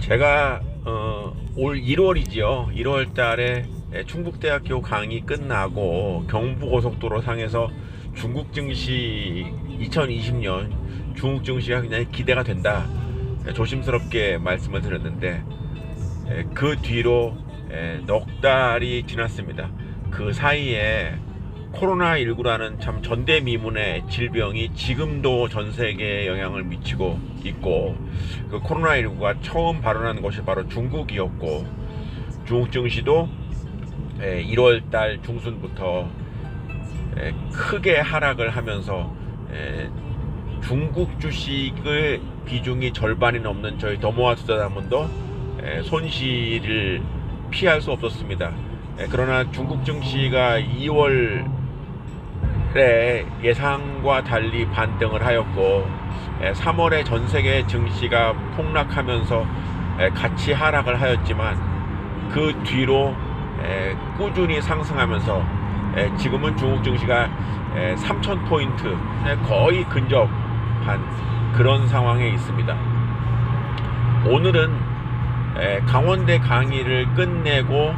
제가 올 1월이지요. 1월 달에 충북대학교 강의 끝나고 경부고속도로 상에서 중국 증시 2020년 중국 증시가 굉장히 기대가 된다, 조심스럽게 말씀을 드렸는데, 그 뒤로 넉 달이 지났습니다. 그 사이에 코로나19라는 참 전대미문의 질병이 지금도 전 세계에 영향을 미치고 있고, 그 코로나19가 처음 발원한 것이 바로 중국이었고, 중국 증시도 1월 달 중순부터 크게 하락을 하면서 중국 주식의 비중이 절반이 넘는 저희 더모아 투자자문도 손실을 피할 수 없었습니다. 그러나 중국 증시가 2월에 예상과 달리 반등을 하였고, 3월에 전 세계 증시가 폭락하면서 같이 하락을 하였지만, 그 뒤로 꾸준히 상승하면서 지금은 중국 증시가 3,000포인트 거의 근접한 그런 상황에 있습니다. 오늘은 강원대 강의를 끝내고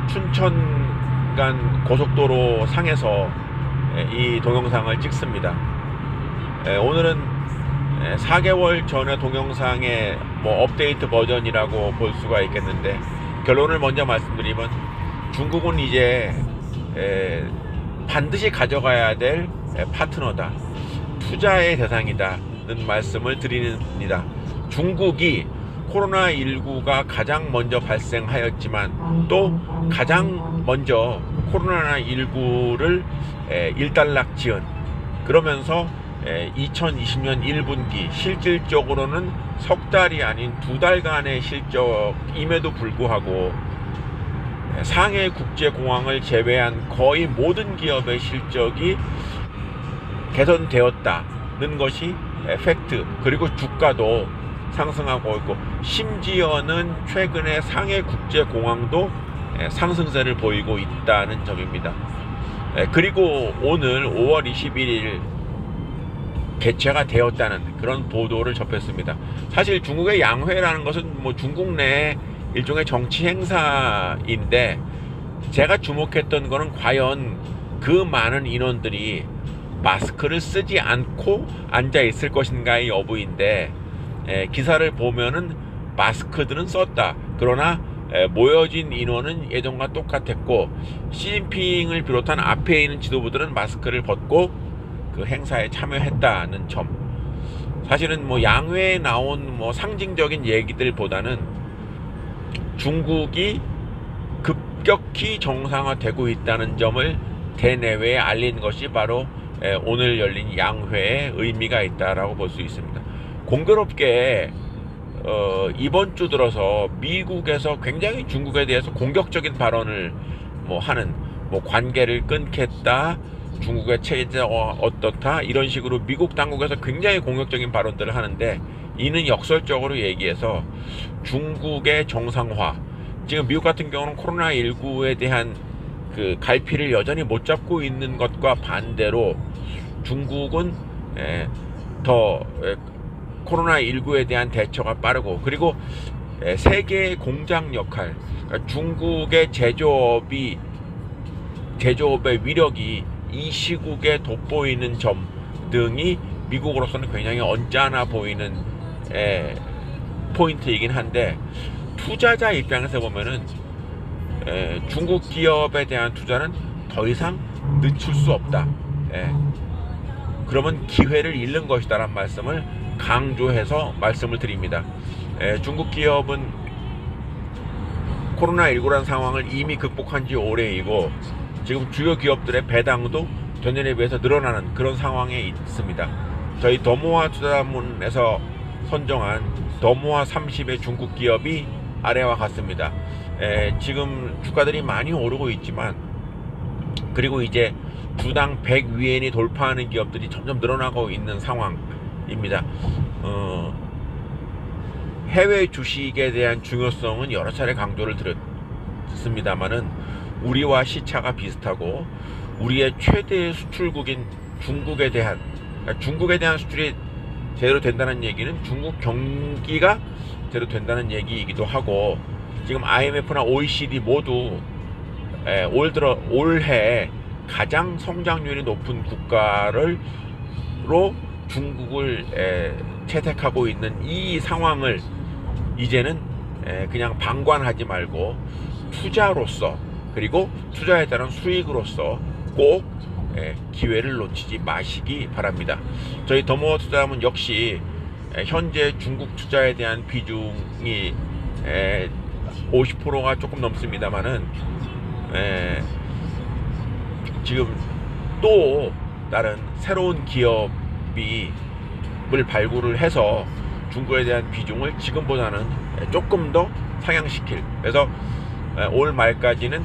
춘천 고속도로 상에서 이 동영상을 찍습니다. 오늘은 4개월 전의 동영상의 업데이트 버전이라고 볼 수가 있겠는데, 결론을 먼저 말씀드리면 중국은 이제 반드시 가져가야 될 파트너다, 투자의 대상이다는 말씀을 드립니다. 중국이 코로나19가 가장 먼저 발생하였지만, 또 가장 먼저 코로나19를 일단락지은, 그러면서 2020년 1분기 실질적으로는 석 달이 아닌 2달간의 실적임에도 불구하고 상해 국제공항을 제외한 거의 모든 기업의 실적이 개선되었다는 것이 팩트. 그리고 주가도 상승하고 있고, 심지어는 최근에 상해 국제공항도 상승세를 보이고 있다는 점입니다. 그리고 오늘 5월 21일 개최가 되었다는 그런 보도를 접했습니다. 사실 중국의 양회라는 것은 중국 내 일종의 정치 행사인데, 제가 주목했던 거는 과연 그 많은 인원들이 마스크를 쓰지 않고 앉아 있을 것인가의 여부인데, 기사를 보면은 마스크들은 썼다. 그러나 모여진 인원은 예전과 똑같았고, 시진핑을 비롯한 앞에 있는 지도부들은 마스크를 벗고 그 행사에 참여했다는 점. 사실은 양회에 나온 상징적인 얘기들보다는 중국이 급격히 정상화되고 있다는 점을 대내외에 알린 것이 바로 오늘 열린 양회의 의미가 있다라고 볼 수 있습니다. 공교롭게 이번 주 들어서 미국에서 굉장히 중국에 대해서 공격적인 발언을 하는, 관계를 끊겠다, 중국의 체제 어떻다, 이런 식으로 미국 당국에서 굉장히 공격적인 발언들을 하는데, 이는 역설적으로 얘기해서 중국의 정상화, 지금 미국 같은 경우는 코로나19에 대한 그 갈피를 여전히 못 잡고 있는 것과 반대로 중국은 더 코로나19에 대한 대처가 빠르고, 그리고 세계의 공장 역할, 그러니까 중국의 제조업의 위력이 이 시국에 돋보이는 점 등이 미국으로서는 굉장히 언짢아 보이는 포인트이긴 한데, 투자자 입장에서 보면은 중국 기업에 대한 투자는 더 이상 늦출 수 없다. 그러면 기회를 잃는 것이다 라는 말씀을 강조해서 말씀을 드립니다. 중국 기업은 코로나19라는 상황을 이미 극복한 지 오래이고, 지금 주요 기업들의 배당도 전년에 비해서 늘어나는 그런 상황에 있습니다. 저희 더모아 투자문에서 선정한 더모아 30의 중국 기업이 아래와 같습니다. 지금 주가들이 많이 오르고 있지만, 그리고 이제 주당 100위엔이 돌파하는 기업들이 점점 늘어나고 있는 상황입니다. 해외 주식에 대한 중요성은 여러 차례 강조를 드렸습니다만은, 우리와 시차가 비슷하고 우리의 최대 수출국인 중국에 대한 수출이 제대로 된다는 얘기는 중국 경기가 제대로 된다는 얘기이기도 하고, 지금 IMF나 OECD 모두 올해 가장 성장률이 높은 국가로 중국을 채택하고 있는 이 상황을 이제는 그냥 방관하지 말고 투자로서, 그리고 투자에 따른 수익으로서 꼭 기회를 놓치지 마시기 바랍니다. 저희 더모어 투자자문 역시 현재 중국 투자에 대한 비중이 50%가 조금 넘습니다만은 지금 또 다른 새로운 기업을 발굴을 해서 중국에 대한 비중을 지금보다는 조금 더 상향시킬, 그래서 올 말까지는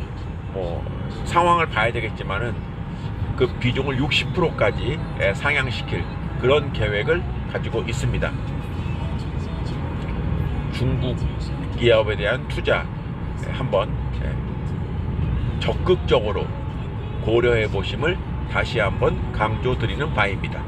뭐 상황을 봐야 되겠지만은 그 비중을 60%까지 상향시킬 그런 계획을 가지고 있습니다. 중국 기업에 대한 투자 한번 적극적으로 고려해 보심을 다시 한번 강조드리는 바입니다.